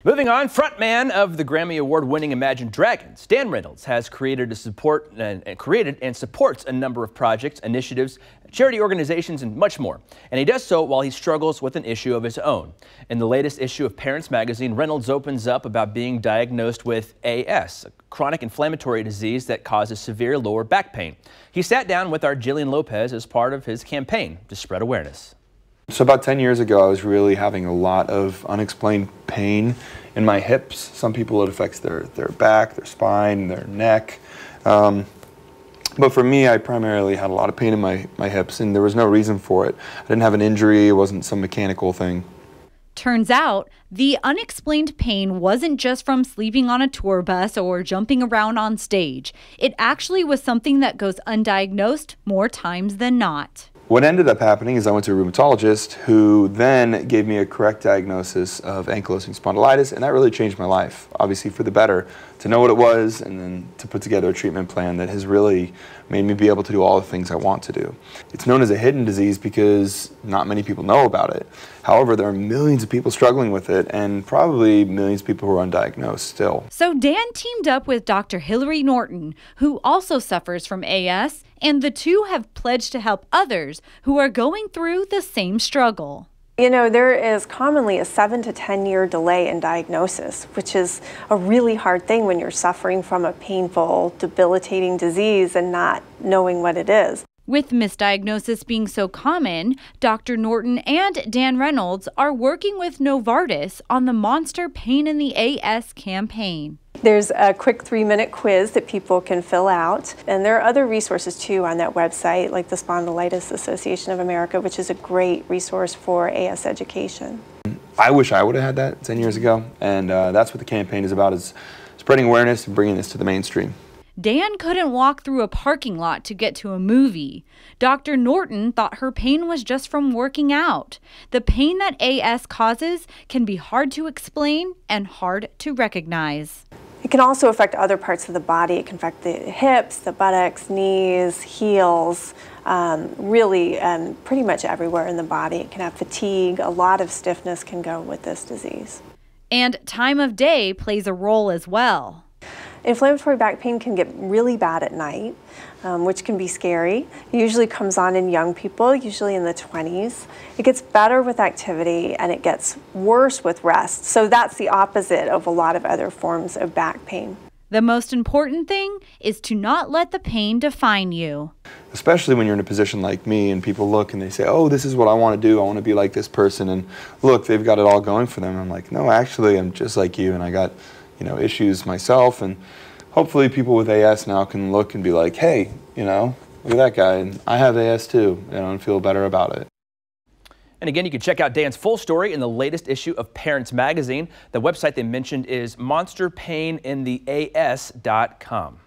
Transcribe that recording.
Moving on, frontman of the Grammy Award-winning Imagine Dragons, Dan Reynolds has created and supports a number of projects, initiatives, charity organizations, and much more. And he does so while he struggles with an issue of his own. In the latest issue of Parents magazine, Reynolds opens up about being diagnosed with AS, a chronic inflammatory disease that causes severe lower back pain. He sat down with our Jillian Lopez as part of his campaign to spread awareness. So about 10 years ago, I was really having a lot of unexplained pain in my hips. Some people it affects their back, their spine, their neck. But for me, I primarily had a lot of pain in my hips, and there was no reason for it. I didn't have an injury, it wasn't some mechanical thing. Turns out, the unexplained pain wasn't just from sleeping on a tour bus or jumping around on stage. It actually was something that goes undiagnosed more times than not. What ended up happening is I went to a rheumatologist who then gave me a correct diagnosis of ankylosing spondylitis, and that really changed my life, obviously for the better, to know what it was and then to put together a treatment plan that has really made me be able to do all the things I want to do. It's known as a hidden disease because not many people know about it. However, there are millions of people struggling with it and probably millions of people who are undiagnosed still. So Dan teamed up with Dr. Hillary Norton, who also suffers from AS, and the two have pledged to help others who are going through the same struggle. You know, there is commonly a 7 to 10 year delay in diagnosis, which is a really hard thing when you're suffering from a painful, debilitating disease and not knowing what it is. With misdiagnosis being so common, Dr. Norton and Dan Reynolds are working with Novartis on the Monster Pain in the AS campaign. There's a quick 3-minute quiz that people can fill out, and there are other resources too on that website, like the Spondylitis Association of America, which is a great resource for AS education. I wish I would have had that 10 years ago, and that's what the campaign is about, is spreading awareness and bringing this to the mainstream. Dan couldn't walk through a parking lot to get to a movie. Dr. Norton thought her pain was just from working out. The pain that AS causes can be hard to explain and hard to recognize. It can also affect other parts of the body. It can affect the hips, the buttocks, knees, heels, really pretty much everywhere in the body. It can have fatigue. A lot of stiffness can go with this disease. And time of day plays a role as well. Inflammatory back pain can get really bad at night, which can be scary. It usually comes on in young people, usually in the 20s. It gets better with activity and it gets worse with rest. So that's the opposite of a lot of other forms of back pain. The most important thing is to not let the pain define you. Especially when you're in a position like me and people look and they say, oh, this is what I want to do. I want to be like this person. And look, they've got it all going for them. And I'm like, no, actually, I'm just like you, and I got issues myself, and hopefully people with AS now can look and be like, hey, look at that guy, and I have AS too, and feel better about it. And again, you can check out Dan's full story in the latest issue of Parents magazine. The website they mentioned is monsterpainintheas.com.